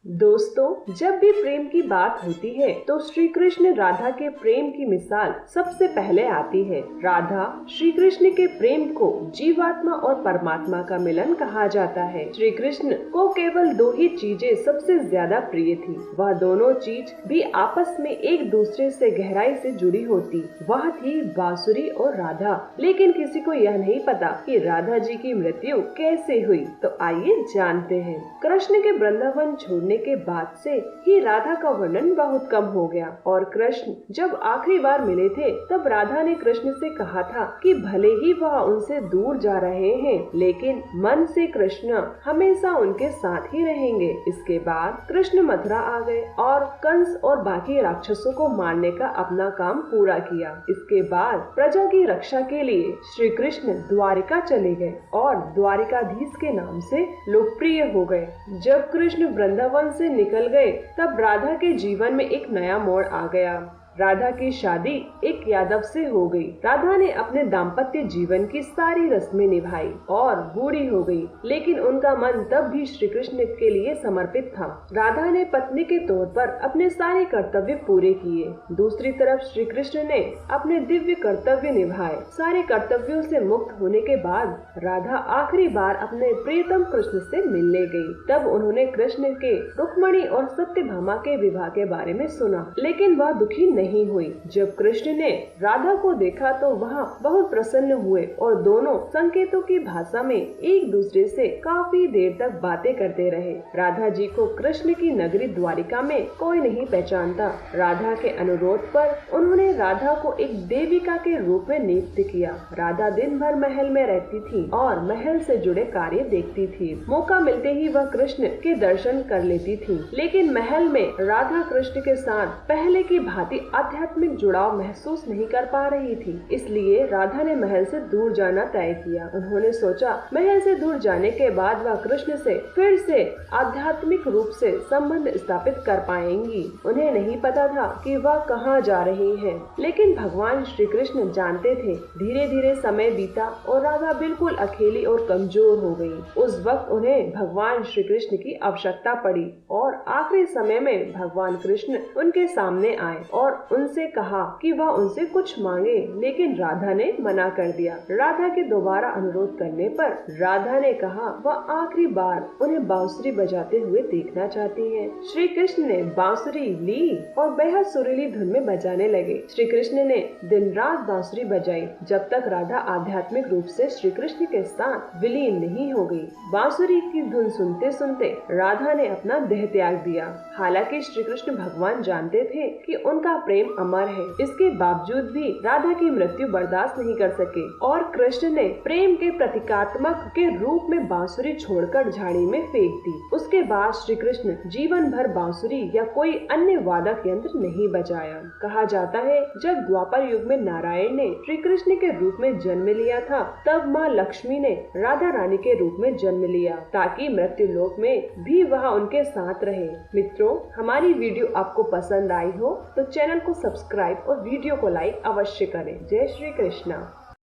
दोस्तों, जब भी प्रेम की बात होती है तो श्री कृष्ण राधा के प्रेम की मिसाल सबसे पहले आती है। राधा श्री कृष्ण के प्रेम को जीवात्मा और परमात्मा का मिलन कहा जाता है। श्री कृष्ण को केवल दो ही चीजें सबसे ज्यादा प्रिय थी। वह दोनों चीज भी आपस में एक दूसरे से गहराई से जुड़ी होती। वह थी बांसुरी और राधा। लेकिन किसी को यह नहीं पता कि राधा जी की मृत्यु कैसे हुई। तो आइए जानते हैं। कृष्ण के वृंदावन छोड़ने के बाद से ही राधा का वर्णन बहुत कम हो गया और कृष्ण जब आखिरी बार मिले थे तब राधा ने कृष्ण से कहा था कि भले ही वह उनसे दूर जा रहे हैं लेकिन मन से कृष्ण हमेशा उनके साथ ही रहेंगे। इसके बाद कृष्ण मथुरा आ गए और कंस और बाकी राक्षसों को मारने का अपना काम पूरा किया। इसके बाद प्रजा की रक्षा के लिए श्री कृष्ण द्वारिका चले गए और द्वारिकाधीश के नाम से लोकप्रिय हो गए। जब कृष्ण वृंदावन से निकल गए तब राधा के जीवन में एक नया मोड़ आ गया। राधा की शादी एक यादव से हो गई। राधा ने अपने दाम्पत्य जीवन की सारी रस्में निभाई और बूढ़ी हो गई, लेकिन उनका मन तब भी श्री कृष्ण के लिए समर्पित था। राधा ने पत्नी के तौर पर अपने सारे कर्तव्य पूरे किए। दूसरी तरफ श्री कृष्ण ने अपने दिव्य कर्तव्य निभाए। सारे कर्तव्यों से मुक्त होने के बाद राधा आखिरी बार अपने प्रियतम कृष्ण से मिलने गई। तब उन्होंने कृष्ण के रुक्मिणी और सत्यभामा के विवाह के बारे में सुना, लेकिन वह दुखी नहीं हुई। जब कृष्ण ने राधा को देखा तो वह बहुत प्रसन्न हुए और दोनों संकेतों की भाषा में एक दूसरे से काफी देर तक बातें करते रहे। राधा जी को कृष्ण की नगरी द्वारिका में कोई नहीं पहचानता। राधा के अनुरोध पर उन्होंने राधा को एक देविका के रूप में नियुक्त किया। राधा दिन भर महल में रहती थी और महल से जुड़े कार्य देखती थी। मौका मिलते ही वह कृष्ण के दर्शन कर लेती थी, लेकिन महल में राधा कृष्ण के साथ पहले की भांति आध्यात्मिक जुड़ाव महसूस नहीं कर पा रही थी। इसलिए राधा ने महल से दूर जाना तय किया। उन्होंने सोचा महल से दूर जाने के बाद वह कृष्ण से फिर से आध्यात्मिक रूप से संबंध स्थापित कर पाएंगी। उन्हें नहीं पता था कि वह कहाँ जा रही हैं, लेकिन भगवान श्री कृष्ण जानते थे। धीरे धीरे समय बीता और राधा बिल्कुल अकेली और कमजोर हो गई। उस वक्त उन्हें भगवान श्री कृष्ण की आवश्यकता पड़ी और आखिरी समय में भगवान कृष्ण उनके सामने आए और उनसे कहा कि वह उनसे कुछ मांगे, लेकिन राधा ने मना कर दिया। राधा के दोबारा अनुरोध करने पर राधा ने कहा वह आखिरी बार उन्हें बांसुरी बजाते हुए देखना चाहती हैं। श्री कृष्ण ने बांसुरी ली और बेहद सुरीली धुन में बजाने लगे। श्री कृष्ण ने दिन रात बांसुरी बजाई जब तक राधा आध्यात्मिक रूप से श्री कृष्ण के साथ विलीन नहीं हो गई। बांसुरी की धुन सुनते सुनते राधा ने अपना देह त्याग दिया। हालांकि श्री कृष्ण भगवान जानते थे कि उनका प्रेम अमर है, इसके बावजूद भी राधा की मृत्यु बर्दाश्त नहीं कर सके और कृष्ण ने प्रेम के प्रतीकात्मक के रूप में बांसुरी छोड़कर झाड़ी में फेंक दी। उसके बाद श्री कृष्ण जीवन भर बांसुरी या कोई अन्य वादक यंत्र नहीं बजाया। कहा जाता है जब द्वापर युग में नारायण ने श्री कृष्ण के रूप में जन्म लिया था, तब माँ लक्ष्मी ने राधा रानी के रूप में जन्म लिया ताकि मृत्यु लोक में भी वह उनके साथ रहे। मित्रों, हमारी वीडियो आपको पसंद आई हो तो चैनल को सब्सक्राइब और वीडियो को लाइक अवश्य करें। जय श्री कृष्णा।